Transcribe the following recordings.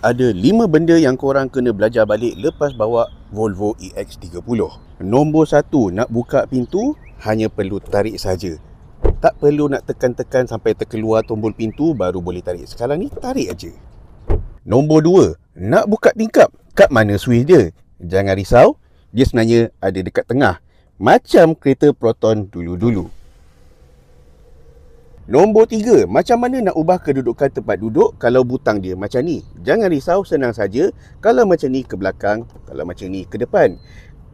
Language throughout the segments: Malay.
ada 5 benda yang korang kena belajar balik lepas bawa Volvo EX30. Nombor 1, nak buka pintu hanya perlu tarik saja. Tak perlu nak tekan-tekan sampai terkeluar tombol pintu baru boleh tarik. Sekarang ni tarik aja. Nombor 2, nak buka tingkap, kat mana switch dia? Jangan risau, dia sebenarnya ada dekat tengah, macam kereta Proton dulu-dulu. Nombor 3, macam mana nak ubah kedudukan tempat duduk kalau butang dia macam ni? Jangan risau, senang saja. Kalau macam ni ke belakang, kalau macam ni ke depan.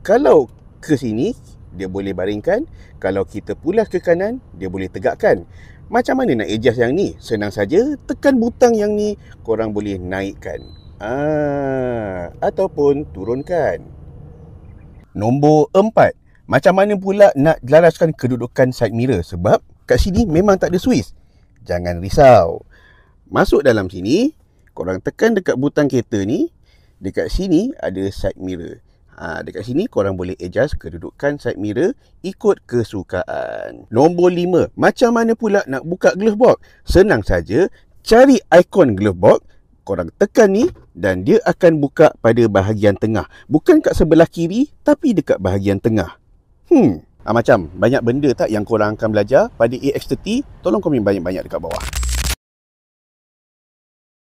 Kalau ke sini, dia boleh baringkan. Kalau kita pulas ke kanan, dia boleh tegakkan. Macam mana nak adjust yang ni? Senang saja, tekan butang yang ni, korang boleh naikkan ataupun turunkan. Nombor 4, macam mana pula nak laraskan kedudukan side mirror? Sebab kat sini memang tak ada switch. Jangan risau. Masuk dalam sini, korang tekan dekat butang kereta ni. Dekat sini ada side mirror. Dekat sini korang boleh adjust kedudukan side mirror ikut kesukaan. Nombor 5, macam mana pula nak buka glove box? Senang saja, cari ikon glove box, korang tekan ni dan dia akan buka pada bahagian tengah. Bukan kat sebelah kiri, tapi dekat bahagian tengah. Macam banyak benda tak yang korang akan belajar pada EX30? Tolong komen banyak-banyak dekat bawah.